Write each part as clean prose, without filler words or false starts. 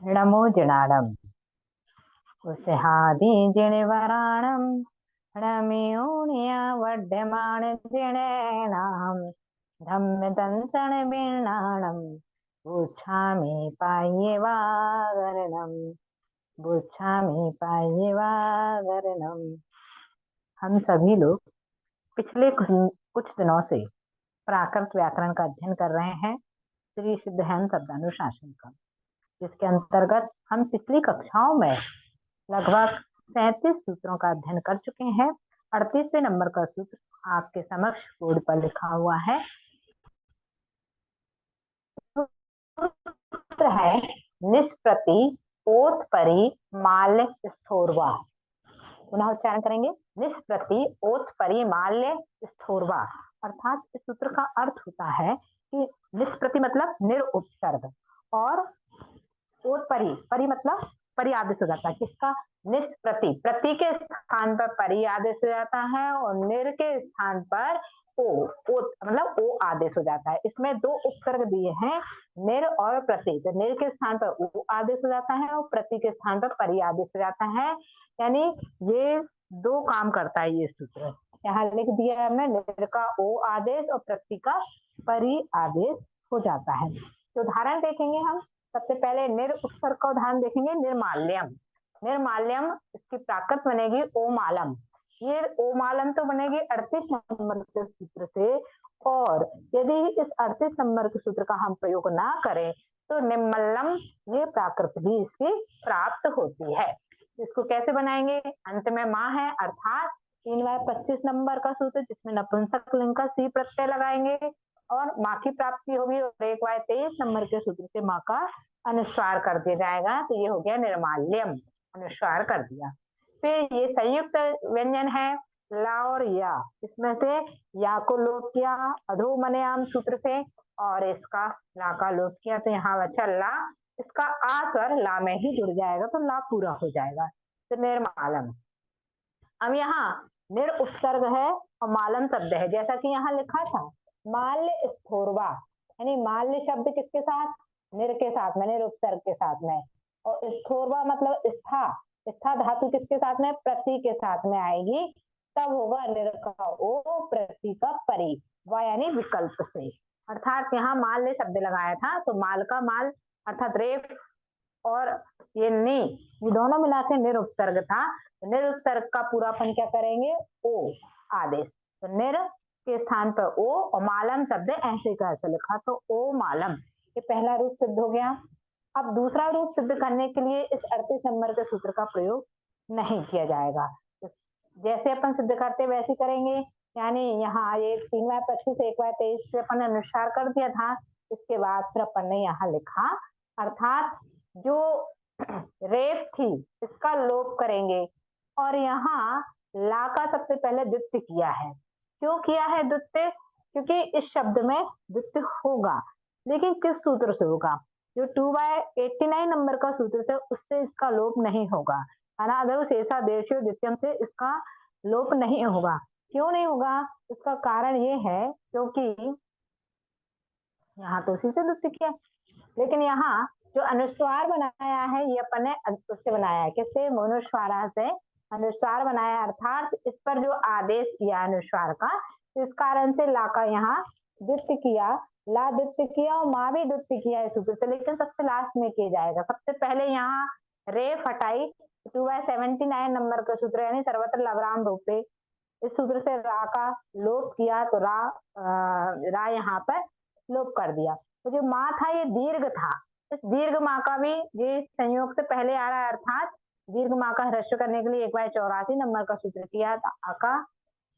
णमो जिणाणम उस्हादि जिणवराणम णमियोनिया वड्यमाण जिणेनाम धम्म दंसण बीणाणम बुच्छामि पाय्यवागरणम बुच्छामि पाय्यवागरणम। हम सभी लोग पिछले कुछ दिनों से प्राकृत व्याकरण का अध्ययन कर रहे हैं, श्री सिद्धहस्त शब्दानुशासन का, जिसके अंतर्गत हम पिछली कक्षाओं में लगभग 37 सूत्रों का अध्ययन कर चुके हैं। 38वें नंबर का सूत्र आपके समक्ष बोर्ड पर लिखा हुआ है। सूत्र है निष्प्रति ओतपरि माल्य स्थोरवा। पुनः उच्चारण करेंगे, निष्प्रति ओतपरि माल्य स्थोरवा। अर्थात इस सूत्र का अर्थ होता है कि निष्प्रति मतलब निरुपसर्ग और ओतपरि, परि मतलब परि आदेश हो जाता है। किसका? निष्प्रति, प्रति के स्थान पर परि आदेश हो जाता है और निर के स्थान पर ओ मतलब ओ आदेश हो जाता है। इसमें दो उपसर्ग दिए हैं, निर और प्रति। तो निर के स्थान पर ओ आदेश हो जाता है और प्रति के स्थान पर परि आदेश हो जाता है। यानी ये दो काम करता है ये सूत्र। यहाँ लिख दिया है हमने, निर का ओ आदेश और प्रति का परि आदेश हो जाता है। तो उदाहरण देखेंगे हम। सबसे पहले निर उपसर्ग का उदाहरण देखेंगे, निर्माल्यम। निर्माल्यम, इसकी प्राकृत बनेगी ओमालम। ये ओमालम तो बनेगी 38 नंबर के सूत्र से, और यदि इस 38 नंबर के सूत्र का हम प्रयोग ना करें तो निम्मल्लम, ये प्राकृत भी इसकी प्राप्त होती है। इसको कैसे बनाएंगे? अंत में माँ है, अर्थात 3/25 नंबर का सूत्र जिसमें नपुंसक लिंग का सी प्रत्यय लगाएंगे और माँ की प्राप्ति होगी, और 1/23 नंबर के सूत्र से माँ का अनुस्वार कर दिया जाएगा। तो ये हो गया निर्माल्यम, अनुस्वार कर दिया। फिर ये संयुक्त व्यंजन है ला और या, इसमें से या को लोप किया अधोमनयाम सूत्र से और इसका ला का लोप किया, तो यहाँ बचा ला। इसका आ स्वर ला में ही जुड़ जाएगा तो ला पूरा हो जाएगा, तो निर्मालम। अब यहाँ निर उपसर्ग है और मालम शब्द है, जैसा कि यहाँ लिखा था माल्य स्थोरवा, यानी माल्य शब्द किसके साथ? निर के साथ में, निर उपसर्ग के साथ में। और स्थोरवा मतलब स्था, स्था धातु किसके साथ में? प्रति के साथ में आएगी, तब होगा निर का ओ, प्रति का परि, व यानी विकल्प से। अर्थात यहाँ माल्य शब्द लगाया था तो माल का माल अर्थात रेफ और ये नी, ये दोनों मिला के निर उपसर्ग था। तो निर उपसर्ग का पूरापन क्या करेंगे? ओ आदेश। तो निर के स्थान पर ओ और मालम शब्द ऐसे का ऐसे लिखा, तो ओ मालम, ये पहला रूप सिद्ध हो गया। अब दूसरा रूप सिद्ध करने के लिए इस 38 नंबर के सूत्र का प्रयोग नहीं किया जाएगा। तो जैसे अपन सिद्ध करते वैसे करेंगे, यानी यहाँ ये 3/25 1/23 से अपन ने अनुसार कर दिया था। इसके बाद फिर अपन ने यहाँ लिखा, अर्थात जो रेफ थी इसका लोप करेंगे और यहाँ ला का सबसे पहले द्वित्व किया है। क्यों किया है द्वित्व? क्योंकि इस शब्द में द्वित्व होगा, लेकिन किस सूत्र से होगा? जो 2/89 नंबर का सूत्र से, उससे इसका लोप नहीं होगा। अनादर शेषा देशो द्वितीयम से इसका लोप नहीं होगा। क्यों नहीं होगा? इसका कारण ये है क्योंकि यहाँ तो उसी से द्वित्व किया, लेकिन यहाँ जो अनुस्वार बनाया है ये अपन ने उससे बनाया है, किससे? मनुस्वारा से अनुस्वार बनाया, अर्थात इस पर जो आदेश किया अनुस्वार का, इस कारण से ला का यहाँ द्वित्व किया, ला द्वित्व किया और माँ भी द्वित्व किया इस सूत्र से, लेकिन सबसे लास्ट में किया जाएगा। सबसे पहले यहाँ रेफ हटाई, 2/79 नंबर का सूत्र यानी सर्वत्र लवराम रूपे, इस सूत्र से रा का लोप किया तो रा यहाँ पर लोप कर दिया। तो जो माँ था ये दीर्घ था, इस दीर्घ माँ का भी ये संयोग से पहले आ रहा है, अर्थात दीर्घ माँ का ह्रस्व करने के लिए 1/84 नंबर का सूत्र किया, आका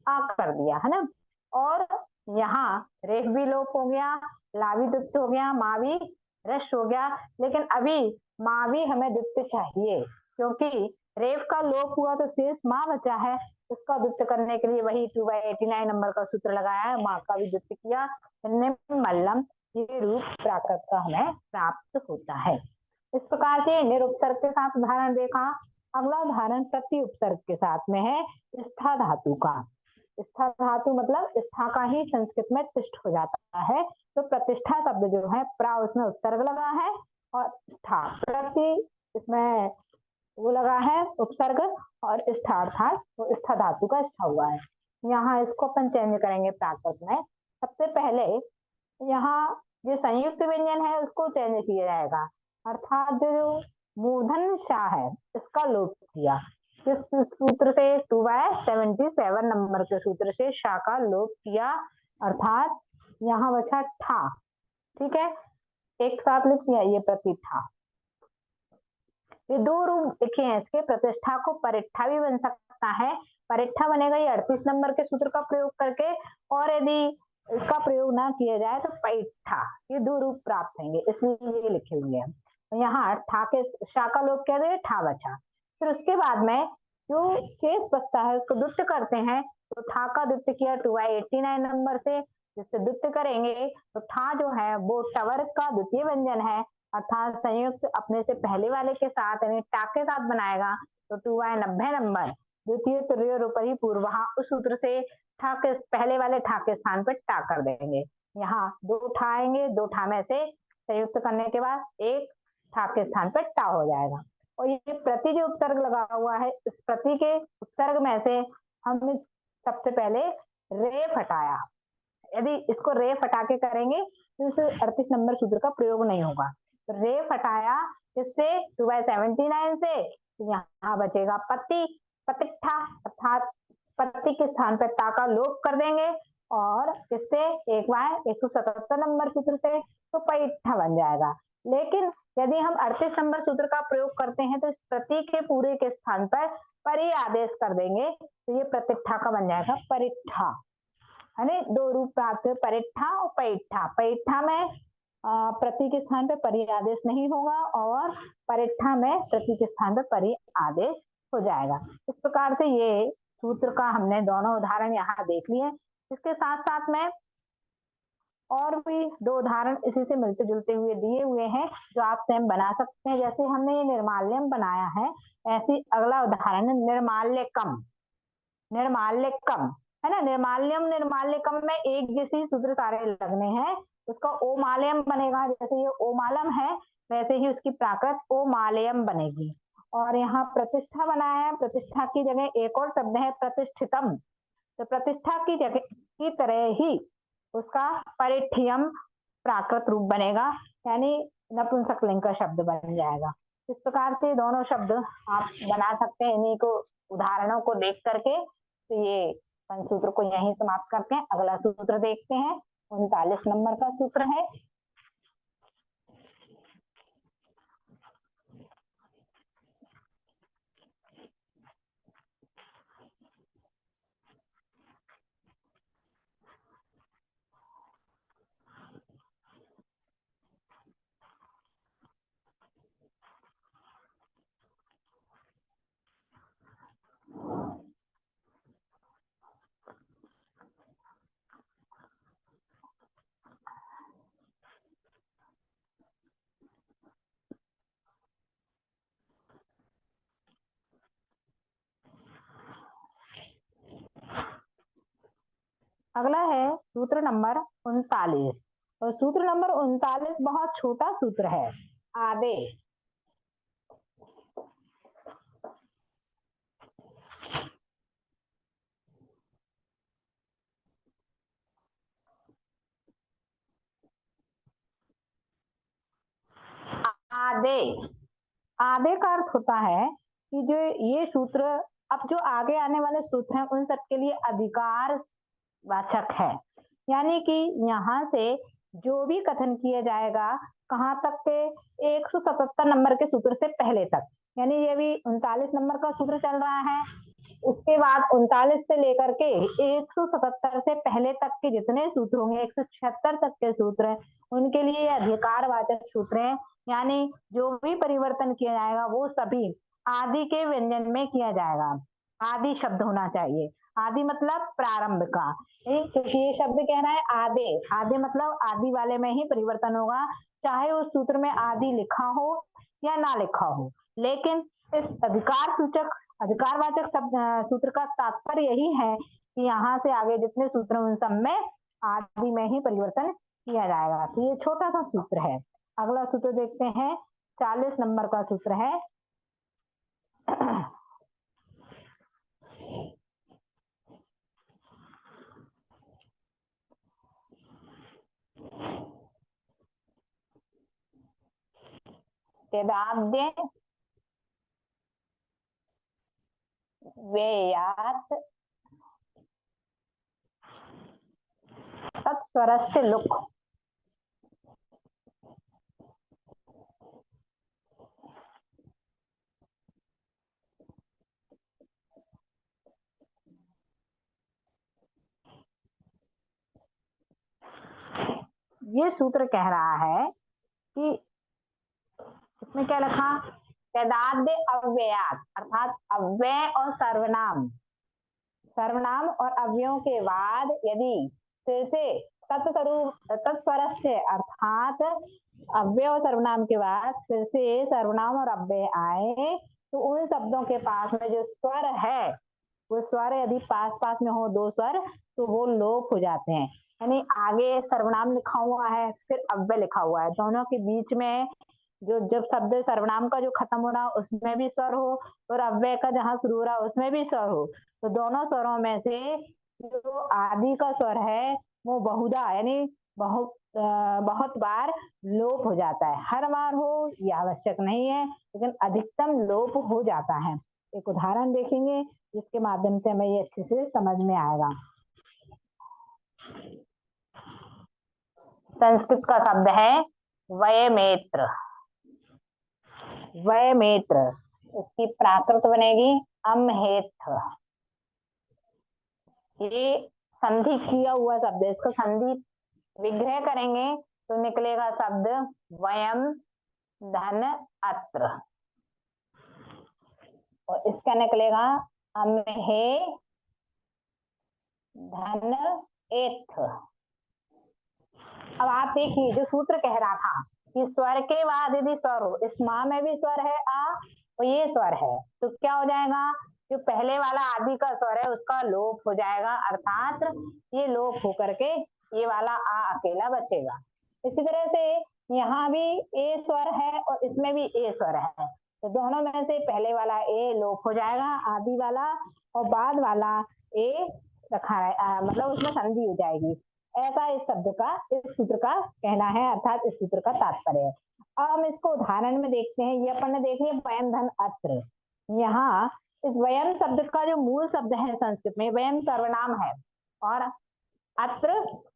आ कर दिया है ना। और यहाँ रेख भी लोप हो गया, ला भी दुप्त हो गया, माँ भी ह्रस्व हो गया, लेकिन अभी माँ भी हमें दुप्त चाहिए, क्योंकि रेफ का लोप हुआ तो शेष माँ बचा है, उसका दुप्त करने के लिए वही 2/89 नंबर का सूत्र लगाया है, माँ का भी दुप्त किया, मल्लम, ये रूप प्राकृत का हमें प्राप्त होता है। इस प्रकार से निरुपसर्ग के साथ उदाहरण देखा। अगला उदाहरण प्रति उपसर्ग के साथ में है, स्था धातु का। स्था धातु मतलब स्था का ही संस्कृत में तिष्ठ हो जाता है, तो प्रतिष्ठा शब्द जो है प्रा उसमें उपसर्ग लगा है और स्था साथ ही इसमें वो लगा है उपसर्ग और स्था अर्थात वो स्था धातु का स्था हुआ है। यहाँ इसको अपन चेंज करेंगे प्राकृत में। सबसे पहले यहाँ जो संयुक्त व्यंजन है उसको चेंज किया जाएगा, अर्थात जो मूर्धन शाह है इसका लोप किया। किस सूत्र से? 2/77 नंबर के सूत्र से शाह का लोप किया, अर्थात यहाँ बचा ठा। ठीक है, एक साथ लिख दिया ये प्रतिष्ठा। ये दो रूप लिखे हैं इसके। प्रतिष्ठा को परिष्ठा भी बन सकता है। परिष्ठा बनेगा ये 38 नंबर के सूत्र का प्रयोग करके, और यदि इसका प्रयोग ना किया जाए तो पैठा। ये दो रूप प्राप्त होंगे, इसलिए ये लिखे हुए हैं। तो यहाँ ठा के शा का लोप कह दे, ठा बचा। फिर उसके बाद में जो शेष बचता है उसको द्वित्व करते हैं। तो ठा का द्वित्व किया 2/89 नंबर से, जिससे द्वित्व करेंगे तो ठा जो है वो टवर का द्वितीय व्यंजन है, अर्थात संयुक्त अपने से पहले वाले के साथ यानी टा के साथ बनाएगा। तो 2/90 नंबर द्वितीय तुर्य रूपरी पूर्वहा, उस सूत्र से ठा के पहले वाले ठा के स्थान पर टा कर देंगे। यहाँ दो ठा आएंगे, दो ठा में से संयुक्त करने के बाद एक ठा के स्थान पर टा हो जाएगा। और ये प्रति जो उपसर्ग लगा हुआ है, इस प्रति के उपसर्ग में से हम सबसे पहले रेफ हटाया। यदि इसको रेफ हटा के करेंगे तो इस 38 नंबर सूत्र का प्रयोग नहीं होगा। तो रेफ हटाया इससे 2/79 से, यहाँ बचेगा पति, प्रतिष्ठा, अर्थात पति के स्थान पर टा का लोप कर देंगे और इससे 1/177 नंबर सूत्र से तो पैठा बन जाएगा। लेकिन यदि हम 38 नंबर सूत्र का प्रयोग करते हैं तो इस प्रति के पूरे के स्थान पर परि आदेश कर देंगे, तो ये प्रतिष्ठा का बन जाएगा परिष्ठा। है दो रूप प्राप्त, परिष्ठा और पैठा। पैठा में प्रति के स्थान पर परि आदेश नहीं होगा और परिष्ठा में प्रति के स्थान पर परि आदेश हो जाएगा। इस प्रकार से ये सूत्र का हमने दोनों उदाहरण यहाँ देख लिए। इसके साथ साथ में और भी दो उदाहरण इसी से मिलते जुलते हुए दिए हुए हैं जो आप स्वयं बना सकते हैं। जैसे हमने ये निर्माल्यम बनाया है, ऐसी अगला उदाहरण निर्माल्यकम। निर्माल्यकम है ना, निर्माल्यम निर्माल्यकम में एक जैसी सूत्र सारे लगने हैं। उसका ओमालयम बनेगा, जैसे ये ओमालम है वैसे ही उसकी प्राकृत ओमालयम बनेगी। और यहाँ प्रतिष्ठा बनाया है, प्रतिष्ठा की जगह एक और शब्द है प्रतिष्ठितम। तो प्रतिष्ठा की जगह की तरह ही उसका परिठियम प्राकृत रूप बनेगा, यानी नपुंसकलिंग का शब्द बन जाएगा। इस प्रकार से दोनों शब्द आप बना सकते हैं इन्हीं को उदाहरणों को देख करके। तो ये सूत्र को यहीं समाप्त करते हैं। अगला सूत्र देखते हैं, 39 नंबर का सूत्र है। अगला है सूत्र नंबर 39। और सूत्र नंबर 39 बहुत छोटा सूत्र है, आदेश। आदेश, आदे का अर्थ होता है कि जो ये सूत्र, अब जो आगे आने वाले सूत्र हैं उन सबके लिए अधिकार वाचक है। यानी कि यहाँ से जो भी कथन किया जाएगा कहाँ तक के 177 नंबर के सूत्र से पहले तक, यानी ये भी 39 नंबर का सूत्र चल रहा है, उसके बाद 39 से लेकर के 177 से पहले तक के जितने सूत्र होंगे 176 तक के सूत्र हैं उनके लिए अधिकारवाचक सूत्र हैं। यानी जो भी परिवर्तन किया जाएगा वो सभी आदि के व्यंजन में किया जाएगा। आदि शब्द होना चाहिए। आदि मतलब प्रारंभ का, क्योंकि ये शब्द कह रहा है आदे। आदे मतलब आदि वाले में ही परिवर्तन होगा, चाहे उस सूत्र में आदि लिखा हो या ना लिखा हो। लेकिन इस अधिकारवाचक सूत्र का तात्पर्य यही है कि यहाँ से आगे जितने सूत्र उन सब में आदि में ही परिवर्तन किया जाएगा। तो ये छोटा सा सूत्र है। अगला सूत्र देखते हैं, 40 नंबर का सूत्र है। तेदाद्य व्ययात तत्स्वरस्य लुक्। ये सूत्र कह रहा है कि इसमें क्या लिखा, तेदाद्य अव्ययात अर्थात अव्यय और सर्वनाम, सर्वनाम और अव्ययों के बाद यदि फिर से तत्स्वर से अर्थात अव्यय और सर्वनाम के बाद फिर से सर्वनाम और अव्यय आए तो उन शब्दों के पास में जो स्वर है वो स्वर यदि पास पास में हो दो स्वर तो वो लोप हो जाते हैं। यानी आगे सर्वनाम लिखा हुआ है फिर अव्यय लिखा हुआ है, दोनों के बीच में जो जब शब्द सर्वनाम का जो खत्म हो रहा उसमें भी स्वर हो और अव्यय का जहाँ शुरू हो रहा उसमें भी स्वर हो, तो दोनों स्वरों में से जो आदि का स्वर है वो बहुधा यानी बहुत बार लोप हो जाता है। हर बार हो ये आवश्यक नहीं है लेकिन अधिकतम लोप हो जाता है। एक उदाहरण देखेंगे जिसके माध्यम से हमें ये अच्छे से समझ में आएगा। संस्कृत का शब्द है वयमेत्र। वयमेत्र इसकी प्राकृत बनेगी अमहेथ। ये संधि किया हुआ शब्द है, इसको संधि विग्रह करेंगे तो निकलेगा शब्द वयम धन अत्र और इसका निकलेगा अमहे धन एथ। अब आप देखिए जो सूत्र कह रहा था कि स्वर के बाद यदि स्वर हो, इस माँ में भी स्वर है आ और ये स्वर है तो क्या हो जाएगा, जो पहले वाला आदि का स्वर है उसका लोप हो जाएगा अर्थात ये लोप होकर के ये वाला आ अकेला बचेगा। इसी तरह से यहाँ भी ए स्वर है और इसमें भी ए स्वर है तो दोनों में से पहले वाला ए लोप हो जाएगा आदि वाला और बाद वाला ए रखा है, मतलब उसमें संधि हो जाएगी। ऐसा इस शब्द का इस सूत्र का कहना है अर्थात इस सूत्र का तात्पर्य है। अब हम इसको उदाहरण में देखते हैं। ये अपन ने देख लिया वयम धन अत्र। यहाँ इस वयम शब्द का जो मूल शब्द है संस्कृत में वयम सर्वनाम है और अत्र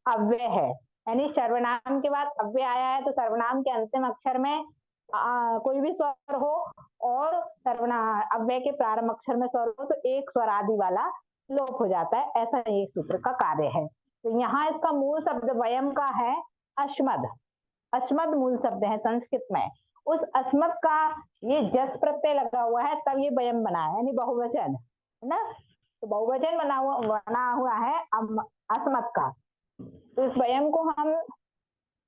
अव्यय है, यानी सर्वनाम के बाद अव्यय आया है तो सर्वनाम के अंतिम अक्षर में कोई भी स्वर हो और सर्वनाम अव्यय के प्रारंभ अक्षर में स्वर हो तो एक स्वर आदि वाला लोप हो जाता है। ऐसा ये सूत्र का कार्य है। तो यहाँ इसका मूल शब्द वयम का है अश्मद। अश्मद मूल शब्द है संस्कृत में। उस अस्मद का ये जस प्रत्यय लगा हुआ है तब ये वयम बना है यानी बहुवचन है ना, तो बहुवचन बना हुआ है अस्मद का। तो इस वयम को हम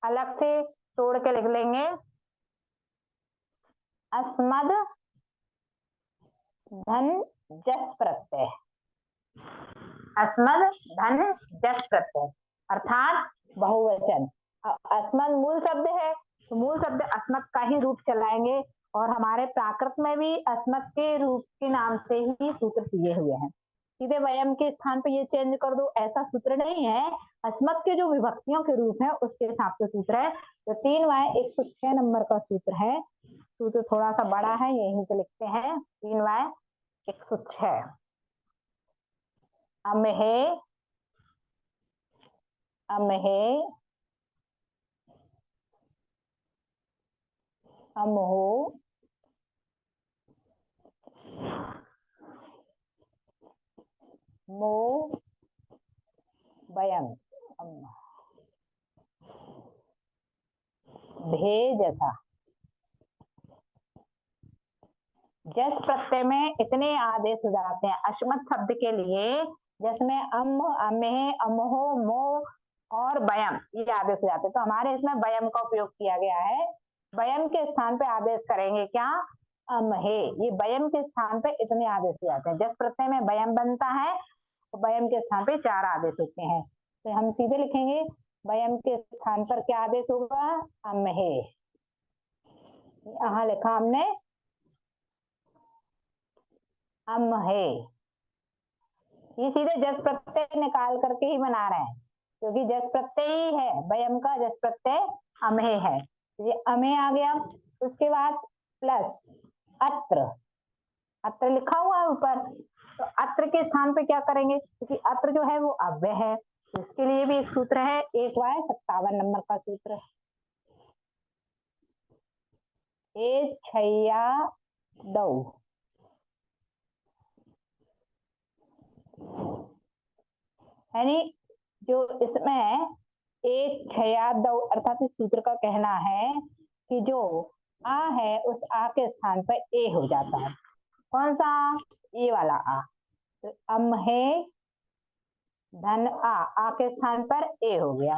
अलग से तोड़ के लिख लेंगे अस्मद धन जस प्रत्यय। अस्मद धन जस प्रत्यय अर्थात बहुवचन। अस्मद मूल शब्द है तो मूल शब्द अस्मद का ही रूप चलाएंगे और हमारे प्राकृत में भी अस्मद के रूप के नाम से ही सूत्र दिए हुए हैं। सीधे वयम के स्थान पे ये चेंज कर दो ऐसा सूत्र नहीं है, अस्मद के जो विभक्तियों के रूप है उसके हिसाब से सूत्र है। तो 3Y106 नंबर का सूत्र है। सूत्र थोड़ा सा बड़ा है यहीं से लिखते हैं 3Y106। अमहे अमहे अमहो मो वयम भे जैसा। जस प्रत्यय में इतने आदेश हो जाते हैं अश्मत शब्द के लिए जिसमें अम अमे अमहो मो और वयम ये आदेश हो जाते हैं। तो हमारे इसमें वयम का उपयोग किया गया है। वयम के स्थान पे आदेश करेंगे क्या, अमहे। ये वयम के स्थान पे इतने आदेश हो जाते हैं। जस प्रत्यय में वयम बनता है तो वयम के स्थान पे 4 आदेश होते हैं। तो हम सीधे लिखेंगे वयम के स्थान पर क्या आदेश होगा, अमहे। यहाँ लिखा हमने अम है, ये सीधे जस प्रत्यय निकाल करके ही बना रहे हैं, क्योंकि जस प्रत्यय ही है, वयम का जस प्रत्यय अमहे है, ये अमे आ गया। उसके बाद प्लस अत्र, अत्र लिखा हुआ है ऊपर, तो अत्र के स्थान पे क्या करेंगे, क्योंकि अत्र जो है वो अव्यय है, तो इसके लिए भी एक सूत्र है, 1/57 नंबर का सूत्र, ए छैया दौ, यानी जो इसमें एक छया दौ अर्थात इस सूत्र का कहना है कि जो आ है उस आ के स्थान पर ए हो जाता है। कौन सा? ये वाला आ, तो अम है धन आ के स्थान पर ए हो गया।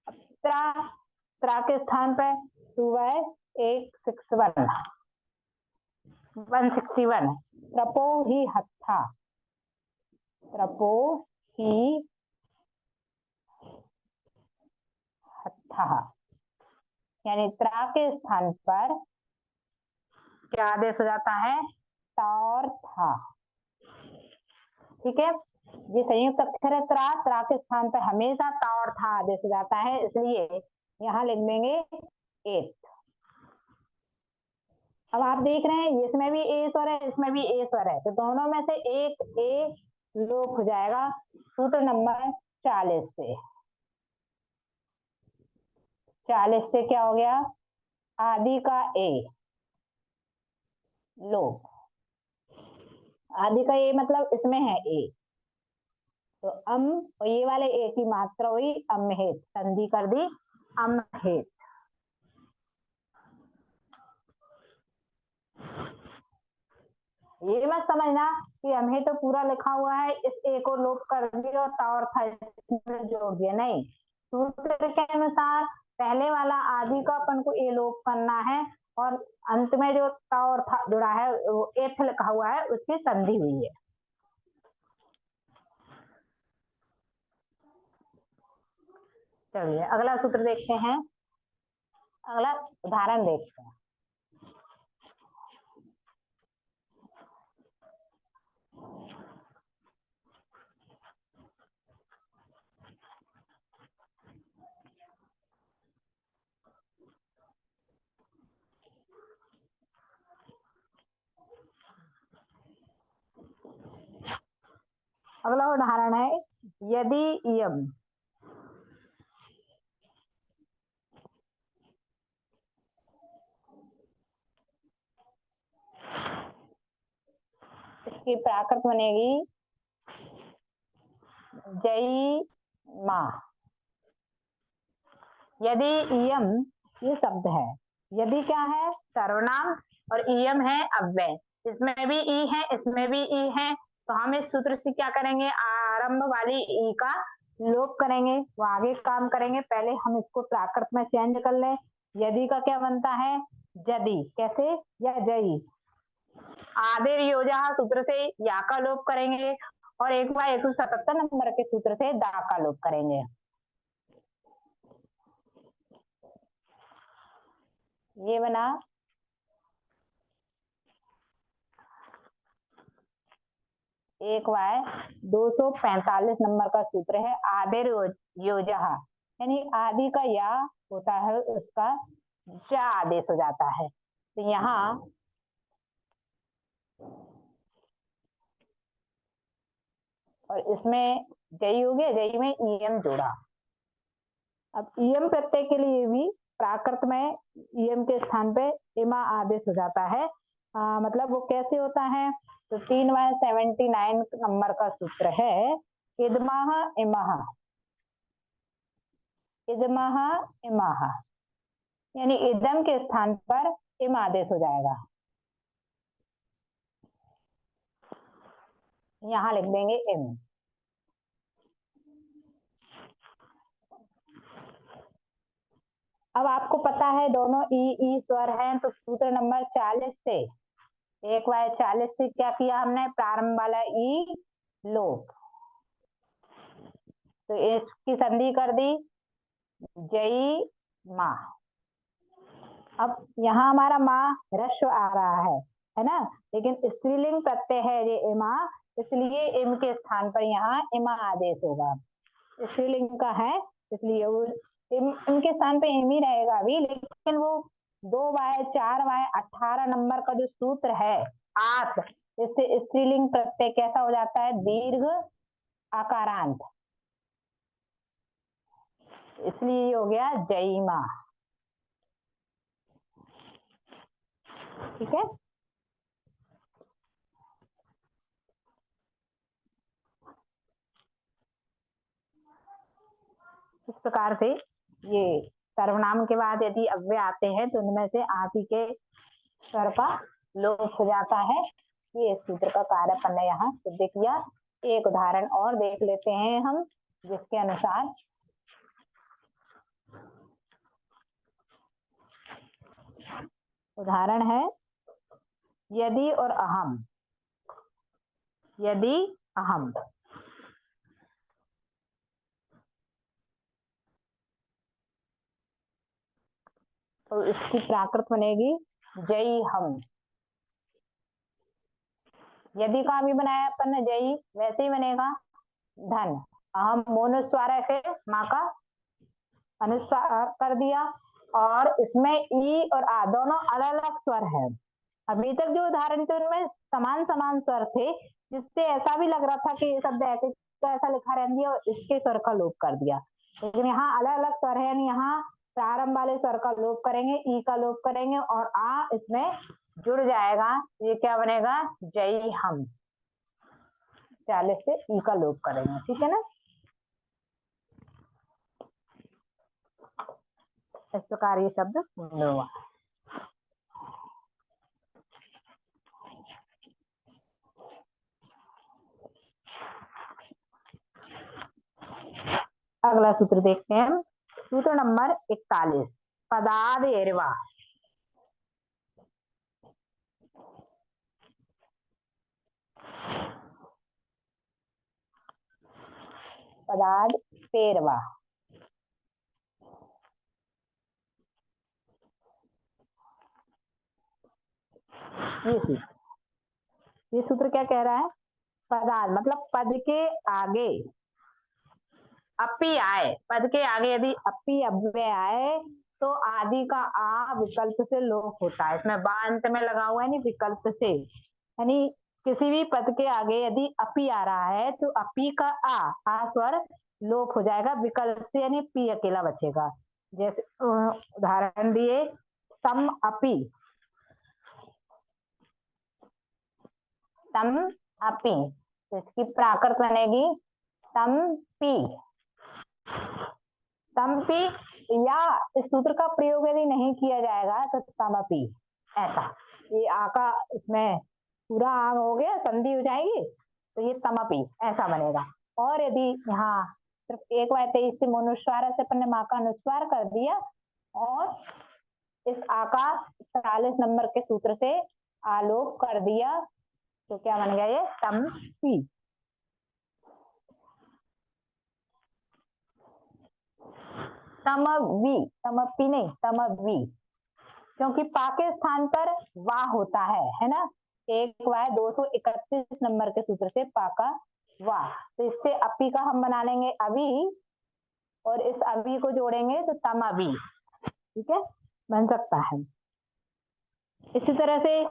अब त्रा, त्रा के स्थान पर 2/161 161, त्रपो ही हत्था, त्रपो ही हत्था, यानी त्रा के स्थान पर क्या आदेश हो जाता है? तौर था। ठीक है, ये संयुक्त अक्षर है त्रा, त्रा के स्थान पर हमेशा तौर था आदेश हो जाता है, इसलिए यहाँ लिख देंगे एट। अब आप देख रहे हैं इसमें भी ए स्वर है, इसमें भी ए स्वर है, तो दोनों में से एक ए लोप हो जाएगा सूत्र नंबर 40 से। 40 से क्या हो गया? आदि का ए लोप, आदि का ए मतलब इसमें है ए, तो अम और ये वाले ए की मात्रा हुई अमहेत, संधि कर दी अमहेत। ये मत समझना कि हमें तो पूरा लिखा हुआ है, इस ए को लोप कर दिया और ता और था इसमें जोड़ दिया, नहीं, सूत्र के अनुसार पहले वाला आदि का अपन को ए लोप करना है, और अंत में जो ता और था जुड़ा है वो एथ लिखा हुआ है उसकी संधि हुई है। चलिए अगला सूत्र देखते हैं, अगला उदाहरण देखते हैं। अगला उदाहरण है, यदि यम, इसकी प्राकृत बनेगी जय माँ। यदि इयम ये शब्द है, यदि क्या है? सर्वनाम, और इयम है अव्यय, इसमें भी ई है इसमें भी ई है, तो हम इस सूत्र से क्या करेंगे? आरंभ वाली ई का लोप करेंगे, वो आगे काम करेंगे, पहले हम इसको प्राकृत में चेंज कर लें। यदि का क्या बनता है? यदि, कैसे? या जई, आदेर योजा सूत्र से या का लोप करेंगे, और 1/177 नंबर के सूत्र से दा का लोप करेंगे। ये बना 1/245 नंबर का सूत्र है, आदेर योजहा, यानी आदि का या होता है उसका जा आदेश हो जाता है, तो यहाँ और इसमें जई हो गया, जई में ईएम जोड़ा। अब ईएम प्रत्यय के लिए भी प्राकृत में ईएम के स्थान पे इमा आदेश हो जाता है, मतलब वो कैसे होता है? तो 3/79 नंबर का सूत्र है, इदमाह इमाह, इदमाह इमाह, यानी इदम के स्थान पर इम आदेश हो जाएगा, यहाँ लिख देंगे इम। अब आपको पता है दोनों ई स्वर हैं, तो सूत्र नंबर 40 से 1/40 से क्या किया हमने? प्रारंभ वाला ई लोप, तो इसकी संधि कर दी जई माँ, अब यहाँ हमारा माँ ह्रस्व आ रहा है ना, लेकिन स्त्रीलिंग प्रत्यय है ये इमा, इसलिए इम के स्थान पर यहाँ इमा आदेश होगा। स्त्रीलिंग का है इसलिए वो इम के स्थान पे इम ही रहेगा अभी, लेकिन वो 2 बाय 4 बाय 18 नंबर का जो सूत्र है आत, इससे स्त्रीलिंग प्रत्यय कैसा हो जाता है, दीर्घ आकारांत, इसलिए ये हो गया जयिमा। ठीक है, इस प्रकार से ये सर्वनाम के बाद यदि अव्यय आते हैं तो उनमें से आदि के स्वर का लोप हो जाता है। ये इस सूत्र का कार्य अपन ने यहाँ सिद्ध किया। एक उदाहरण और देख लेते हैं हम, जिसके अनुसार उदाहरण है यदि और अहम। यदि अहम, तो इसकी प्राकृत बनेगी जय हम। यदि का भी बनाया अपन ने जय, वैसे ही बनेगा धन। अहम मोनुस्वार है, माँ का अनुस्वार कर दिया, और इसमें ई और आ दोनों अलग अलग स्वर है। अभी तक जो उदाहरण थे उनमें समान समान स्वर थे, जिससे ऐसा भी लग रहा था कि ये शब्द ऐसे तो ऐसा लिखा रहने दिया और इसके स्वर का लोप कर दिया, लेकिन यहाँ अलग अलग स्वर है, यानी यहाँ प्रारंभ वाले स्वर का लोप करेंगे, ई का लोप करेंगे और आ इसमें जुड़ जाएगा। ये क्या बनेगा, जय हम। 40 से ई का लोप करेंगे, ठीक है ना। इस प्रकार ये शब्द हुआ। अगला सूत्र देखते हैं, सूत्र नंबर 41, पदाद एरवा। पदाद पेरवा। ये सूत्र क्या कह रहा है, पदाद मतलब पद के आगे अपी आए, पद के आगे यदि अपी अव्यय आए तो आदि का आ विकल्प से लोप होता है। इसमें बा अंत में लगा हुआ है नहीं, विकल्प से, यानी किसी भी पद के आगे यदि अपी आ रहा है तो अपी का आ स्वर लोप हो जाएगा विकल्प से, यानी पी अकेला बचेगा। जैसे उदाहरण दिए, तम अपी, तम अपी, तो इसकी प्राकृत बनेगी तम पी। तमपी, या इस सूत्र का प्रयोग यदि नहीं किया जाएगा तो तमपी, ऐसा। ये आ का इसमें पूरा आ हो गया, संधि हो जाएगी, तो ये तमपी ऐसा बनेगा। और यदि यहाँ सिर्फ 1/23 से मनुस्वार से अपन ने माँ का अनुस्वार कर दिया और इस आ का 40 नंबर के सूत्र से आलोप कर दिया, तो क्या बन गया, ये तमपी। तमवी, तमपी नहीं, तमवी, क्योंकि पा के स्थान पर वाह होता है ना। 1/231 नंबर के सूत्र से पा का वाह, तो इससे अपी का हम बना लेंगे अभी, और इस अभी को जोड़ेंगे तो तम अभी, ठीक है, बन सकता है। इसी तरह से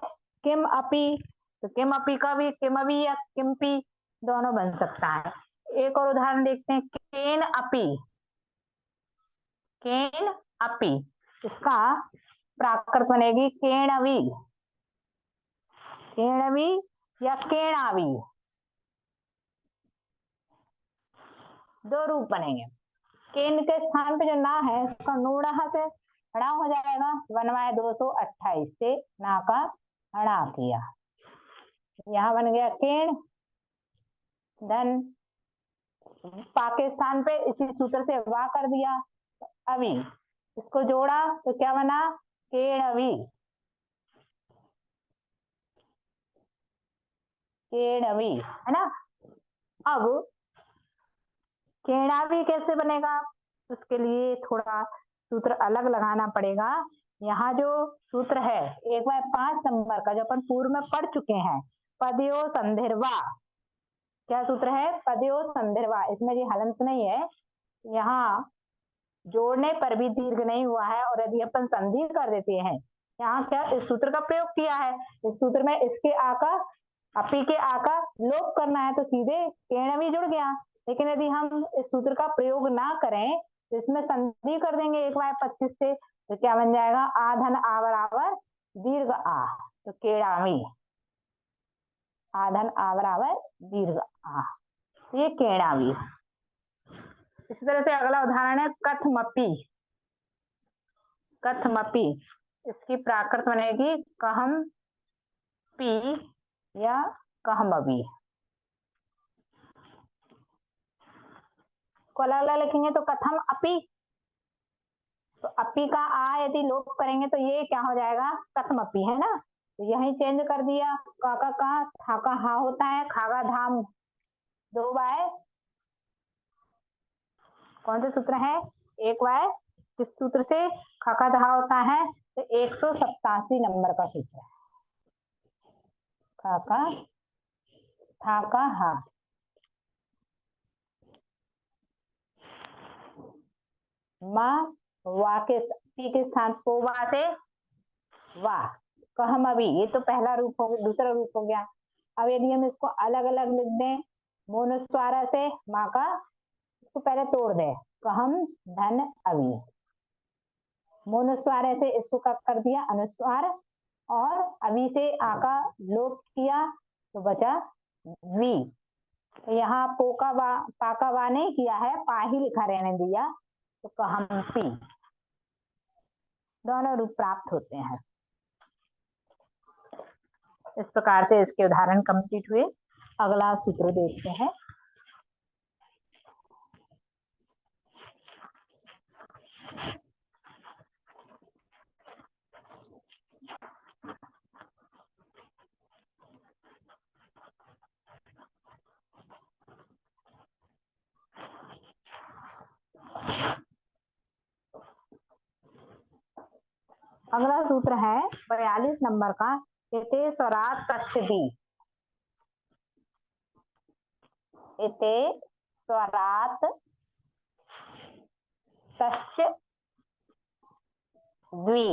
किम अपी, तो किम अपी का भी किम अभी या किमपी दोनों बन सकता है। एक और उदाहरण देखते हैं, केन अपी। केन अपी, इसका प्राकृत बनेगी केणवी। केणवी या केणावी, दो रूप बनेंगे। केन के स्थान पे जो ना है उसका नूढ़ से हड़ा हो जाएगा, 1/228 से ना का हड़ा किया, यहाँ बन गया केण धन। पाकिस्तान पे इसी सूत्र से वाह कर दिया, अभी इसको जोड़ा तो क्या बना, केणवी। केणवी है ना। अब केणावी कैसे बनेगा, उसके लिए थोड़ा सूत्र अलग लगाना पड़ेगा। यहाँ जो सूत्र है 1/5 नंबर का, जो अपन पूर्व में पढ़ चुके हैं, पदयो संधिर्वा, क्या सूत्र है? पदयो संधिर्वा। इसमें ये हलंत नहीं है, यहाँ जोड़ने पर भी दीर्घ नहीं हुआ है, और यदि अपन संधि कर देते हैं, यहाँ क्या इस सूत्र का प्रयोग किया है। इस सूत्र में इसके आका, अपी के आका लोप करना है, तो सीधे केणवी जुड़ गया। लेकिन यदि हम इस सूत्र का प्रयोग ना करें तो इसमें संधि कर देंगे 1/25 से, तो क्या बन जाएगा? आ धन आ बराबर दीर्घ आ, तो केणावी, आ धन आ बराबर दीर्घ आ, तो ये केणावी। इसी तरह से अगला उदाहरण है कथमपि। कथमपि, इसकी प्राकृत बनेगी कहम पी या कहमबी। को अलग अलग लिखेंगे तो कथम अपी, तो अपी का आ यदि लोप करेंगे तो ये क्या हो जाएगा? कथमपि, है ना। तो यही चेंज कर दिया, का था का हा होता है, खागा धाम 2 कौन से सूत्र है? 1 किस सूत्र से? खाका धा होता है, तो 187 नंबर का सूत्र है। खाका था का हा, माँ वा के पी के स्थान को वा से वाह, कहम अभी, ये तो पहला रूप हो गया, दूसरा रूप हो गया। अब यदि हम इसको अलग अलग लिख दें, मोनुस्वार से माँ का, इसको पहले तोड़ दें, कहम धन अभी, मोनुस्वार से इसको कब कर दिया? अनुस्वार, और अभी से आका लोप किया, तो बचा वी। तो यहाँ पोका वा पाका वा नहीं किया है, पा ही लिखा रहने दिया, तो कहम पी, दोनों रूप प्राप्त होते हैं। इस प्रकार से इसके उदाहरण कंप्लीट हुए। अगला सूत्र देखते हैं। अगला सूत्र है 42 नंबर का, इते स्वरात कष्ट दी। इते स्वरात कष्ट द्वि।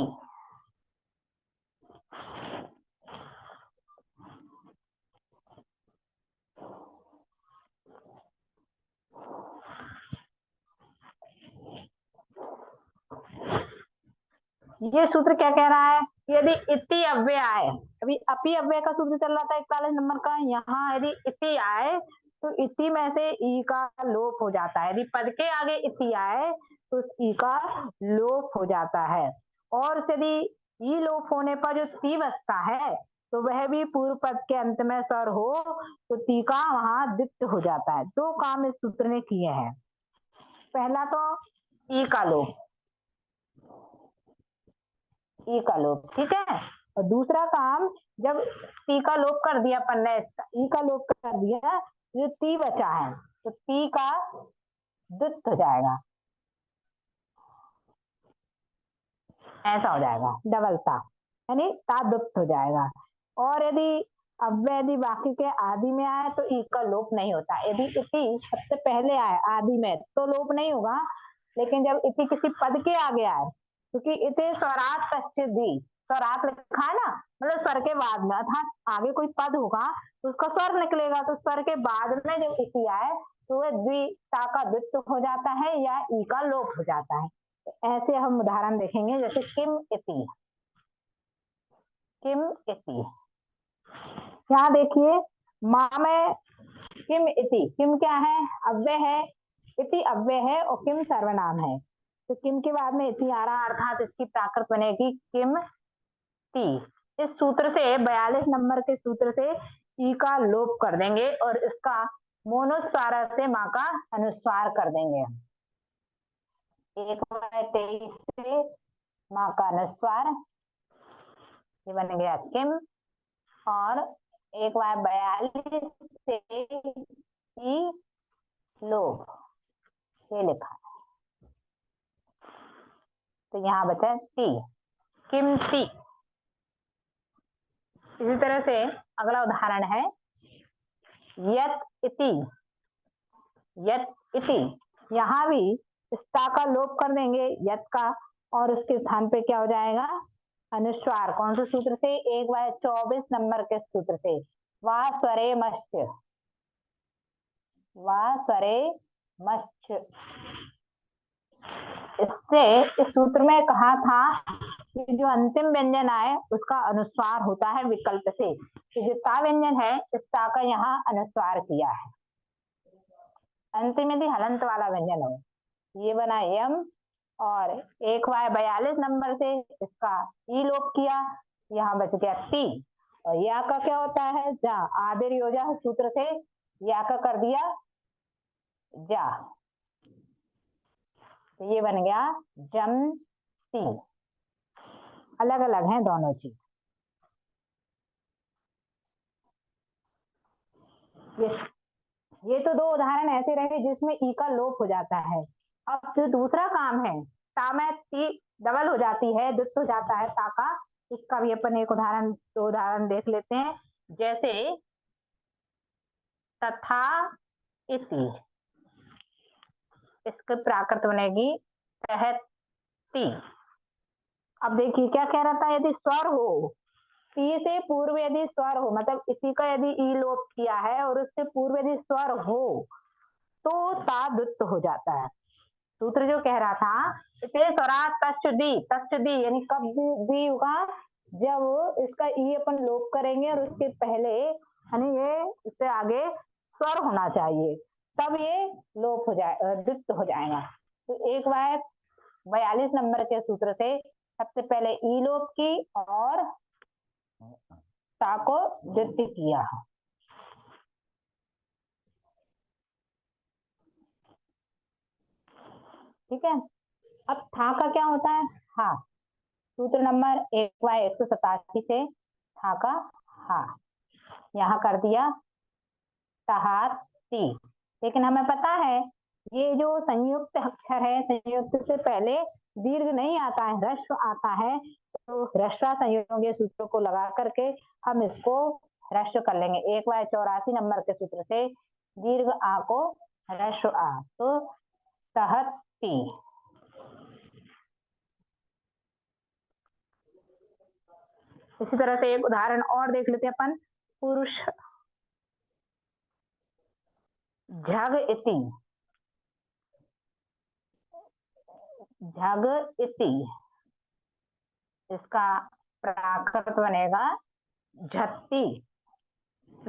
ये सूत्र क्या कह रहा है? यदि इति अव्यय आए, अभी अपी अव्यय का सूत्र चल रहा था 41 नंबर का, यहाँ यदि इति आए तो इति में से ई का लोप हो जाता है। यदि पद के आगे इति आए तो उस ई का लोप हो जाता है, और यदि ई लोप होने पर जो ती बचता है तो वह भी पूर्व पद के अंत में स्वर हो तो ती का वहां दित्त हो जाता है। दो काम इस सूत्र ने किए हैं। पहला तो ई का लोप, ई का लोप, ठीक है। और दूसरा काम, जब टी का लोप कर दिया अपन ने, ई का लोप कर दिया, जो ती बचा है तो ती का दुत्त हो जाएगा, ऐसा हो जाएगा, डबल ता, यानी ता दुत्त हो जाएगा। और यदि अव्यय यदि वाक्य के आदि में आए तो ई का लोप नहीं होता। यदि इति सबसे पहले आए आदि में तो लोप नहीं होगा, लेकिन जब इति किसी पद के आगे आए, क्योंकि इति स्वरात कष्ट दी, स्वरात लिखा है ना, मतलब स्वर के बाद में, अर्थात आगे कोई पद होगा तो उसका स्वर निकलेगा, तो स्वर के बाद में जब इति आए तो वह द्विता का द्वित्व हो जाता है या ई का लोप हो जाता है। तो ऐसे हम उदाहरण देखेंगे, जैसे किम इति। किम इति, यहाँ देखिए, माँ में किम इति, किम क्या है? अव्यय है, इति अव्यय है, और किम सर्वनाम है। तो किम के बाद में इति आ रहा, अर्थात इसकी प्राकृत बनेगी किम ती। इस सूत्र से 42 नंबर के सूत्र से ई का लोप कर देंगे और इसका मोनुस्वार से माँ का अनुस्वार कर देंगे। 1/23 से माँ का अनुस्वार, ये बन गया किम, और 1/42 से ई लोप, ये लिखा, तो यहाँ बचा टी। किमती। इसी तरह से अगला उदाहरण है यत इति। यत इति, यहाँ भी स्था का लोप कर देंगे यत का, और उसके स्थान पे क्या हो जाएगा, अनुस्वार। कौन से सूत्र से, 1/24 नंबर के सूत्र से, वा स्वरे मश्च। वा स्वरे मश्च। इससे इस सूत्र में कहा था कि जो अंतिम व्यंजन आए उसका अनुस्वार होता है विकल्प से, तो जो ता व्यंजन है इस ता का यहाँ अनुस्वार किया है। अंतिम यदि हलंत वाला व्यंजन हो, ये बना यम, और 1/42 नंबर से इसका ई लोप किया, यहाँ बच गया टी। और या का क्या होता है, जा। आदिर योजा सूत्र से या का कर दिया जा, तो ये बन गया जम ती। अलग अलग हैं दोनों चीज। ये तो दो उदाहरण ऐसे रहे जिसमें ई का लोप हो जाता है। अब जो दूसरा काम है, ता में ती डबल हो जाती है, दुष्ट हो जाता है ता का, इसका भी अपन एक उदाहरण, दो उदाहरण देख लेते हैं। जैसे तथा इति, इसकी प्राकृत बनेगी तहती। अब देखिए क्या कह रहा था, यदि स्वर हो, ती से पूर्व यदि स्वर हो, मतलब इसी का यदि ई लोप किया है और उससे पूर्व यदि स्वर हो तो ता दुत्त हो जाता है। सूत्र जो कह रहा था, इसे स्वरा तच्च दी, यानी कब दी होगा, जब इसका ई अपन लोप करेंगे और उसके पहले यानी ये इससे आगे स्वर होना चाहिए, तब ये लोप हो जाए, दुत्त हो जाएगा। तो 1/42 नंबर के सूत्र से सबसे पहले ई लोप की और ता को दुत्त किया। ठीक है। अब था का क्या होता है, हाँ। सूत्र नंबर 1/187 से था का हा, यहाँ कर दिया तहाती। लेकिन हमें पता है ये जो संयुक्त अक्षर है, संयुक्त से पहले दीर्घ नहीं आता है, ह्रस्व आता है। तो ह्रस्व संयोगी सूत्रों को लगा करके हम इसको ह्रस्व कर लेंगे। 1/84 नंबर के सूत्र से दीर्घ आ को ह्रस्व आ, तो तहती। इसी तरह से एक उदाहरण और देख लेते हैं अपन, पुरुष झग इति। झग इति, इसका प्राकृत बनेगा झत्ती।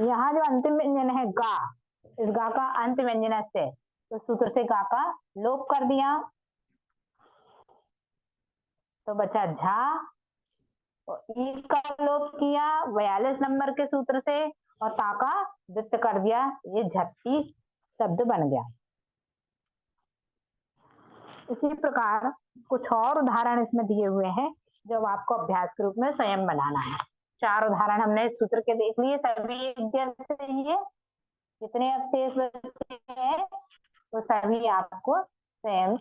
यहाँ जो अंतिम व्यंजन है गा, इस गा का अंत व्यंजन से, तो सूत्र से गा का लोप कर दिया, तो बचा झा। और ई का लोप किया 42 नंबर के सूत्र से, और ता का द्वित्व कर दिया, ये झत्ती शब्द बन गया। इसी प्रकार कुछ और उदाहरण इसमें दिए हुए हैं जो आपको अभ्यास के रूप में स्वयं बनाना है। 4 उदाहरण हमने इस सूत्र के देख लिए, सभी एक जैसे ही है। जितने अवशेष बचे हैं तो सभी आपको स्वयं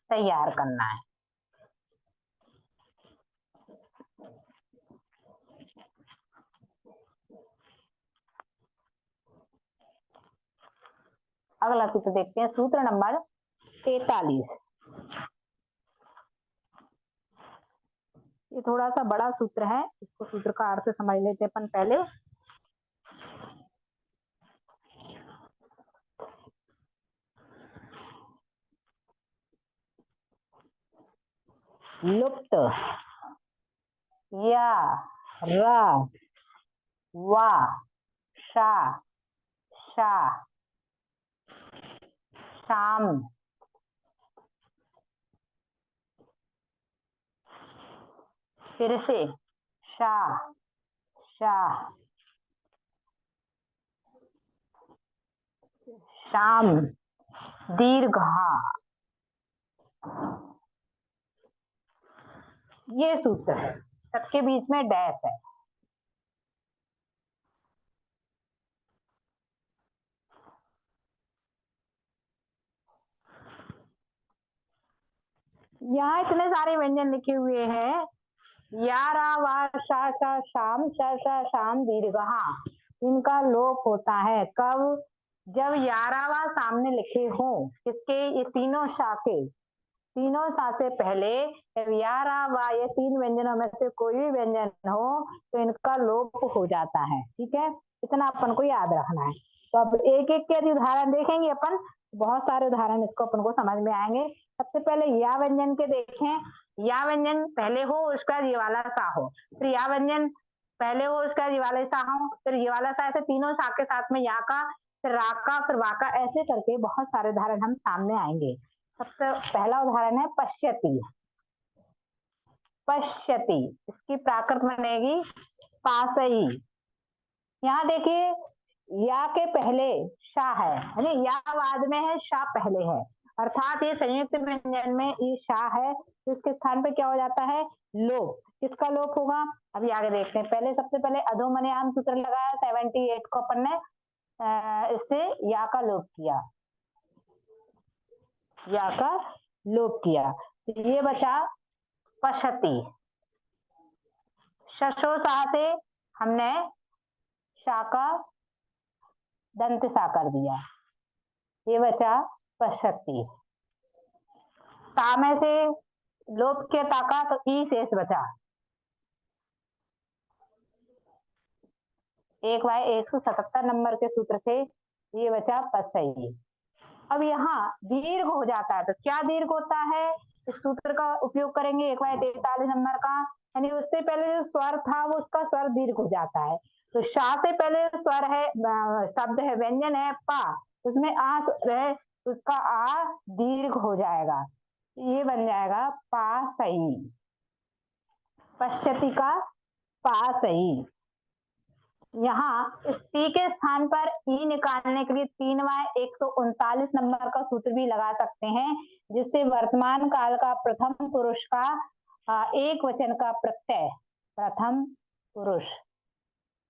तैयार करना है। अगला सूत्र देखते हैं, सूत्र नंबर 43। ये थोड़ा सा बड़ा सूत्र है, इसको सूत्र का अर्थ समझ लेते हैं अपन पहले। लुप्त या रा वा शा शा शाम फिर से शा शा शाम दीर्घा। ये सूत्र है, सबके बीच में डैश है। यहाँ इतने सारे व्यंजन लिखे हुए हैं। यारा वा शा शा शाम श श शाम दीर्घहा, इनका लोप होता है कब? जब यारावा सामने लिखे हों, किसके? ये तीनों शा के, तीनों सा से पहले जब यारावा ये तीन व्यंजनों में से कोई भी व्यंजन हो तो इनका लोप हो जाता है। ठीक है, इतना अपन को याद रखना है। तो अब एक एक के उदाहरण देखेंगे अपन, बहुत सारे उदाहरण इसको अपन को समझ में आएंगे। सबसे पहले या व्यंजन के देखें। या व्यंजन पहले हो उसका ये वाला सा हो, फिर या व्यंजन पहले हो उसका ये वाला सा हो, फिर ये वाला सा, ऐसे तीनों सा के साथ में या का, फिर रा का, फिर वा का, ऐसे करके बहुत सारे उदाहरण हम सामने आएंगे। सबसे पहला उदाहरण है पश्यति। पश्यति, इसकी प्राकृत बनेगी पासई। यहाँ देखिए, या के पहले शा है, यानी या बाद में है, शा पहले है, अर्थात ये संयुक्त व्यंजन में ये शा है, तो इसके स्थान पे क्या हो जाता है? लोप। किसका लोप होगा? अभी आगे देखते हैं। पहले सबसे पहले अधोमन्याम सूत्र लगाया 78 को अपन ने, इससे या का लोप किया, या का लोप किया, तो ये बचा पशति। शशो सा से हमने शा का दंत सा कर दिया, ये बचा पशति। ता में से लोप के ताका तो ई शेष बचा, एक बाय 177 नंबर के सूत्र से ये बचा पसई। अब यहाँ दीर्घ हो जाता है, तो क्या दीर्घ होता है? इस सूत्र का उपयोग करेंगे 1 बाय 43 नंबर का, यानी उससे पहले जो स्वर था वो उसका स्वर दीर्घ हो जाता है। तो शा से पहले स्वर है, शब्द है, व्यंजन है पा, उसमें आ है, उसका आ दीर्घ हो जाएगा, ये बन जाएगा पा सही। पश्यति का पा सही। यहाँ टी के स्थान पर ई निकालने के लिए 3 बाय 139 नंबर का सूत्र भी लगा सकते हैं, जिससे वर्तमान काल का प्रथम पुरुष का एक वचन का प्रत्यय, प्रथम पुरुष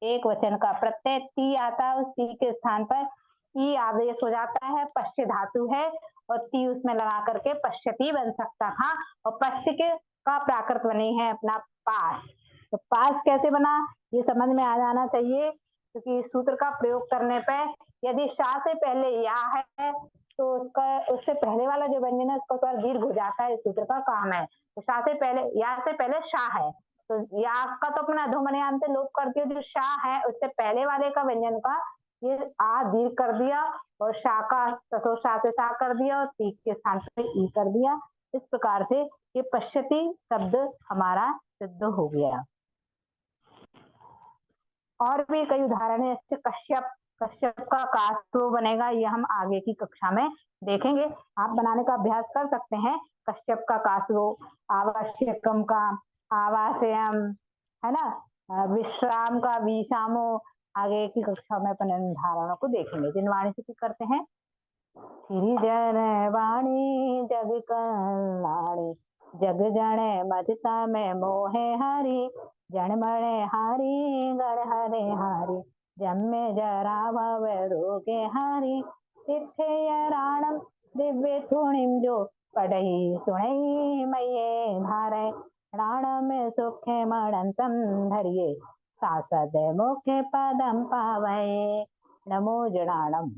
एक वचन का प्रत्यय ती आता है, उस ती के स्थान पर ई आदेश हो जाता है, पश्य धातु है और ती उसमें लगा करके पश्यति बन सकता था। और पश्य के का प्राकृत बने हैं अपना पास। तो पास कैसे बना ये समझ में आ जाना चाहिए, क्योंकि सूत्र का प्रयोग करने पर यदि शा से पहले या है तो उसका, उससे पहले वाला जो व्यंजन है उसका स्वर दीर्घ हो जाता है, इस सूत्र का काम है। तो शा से पहले, या से पहले शा है, तो या का तो अपना अधोमन्याम से लोप कर दिया, जो शा है उससे पहले वाले का व्यंजन का ये आ दीर्घ कर दिया, और शा का तथो शा से शा कर दिया, और ती के स्थान पे ई कर दिया। इस प्रकार से ये पश्यति शब्द हमारा सिद्ध हो गया। और भी कई उदाहरण है, जैसे कश्यप, कश्यप का कास्त्रो बनेगा, ये हम आगे की कक्षा में देखेंगे, आप बनाने का अभ्यास कर सकते हैं। कश्यप का कास्त्रो, आवश्यकम का आवासयम, है ना, विश्राम का विषामो, आगे की कक्षा में अपन इन उदाहरणों को देखेंगे। जिनवाणी से करते हैं, जन वाणी जग कल्याणी, जग जने मजता में मोहे हरी, जन मणे हारी गण हरे हारी, जम्मे जरा भव रोगे हारी, तिथे राणम दिव्य थुणिम जो पढ़ई सुणई मये धारे, राण में सुखे मणंतम धरिये, सासद मुखे पदम पावये। नमो जनाणम।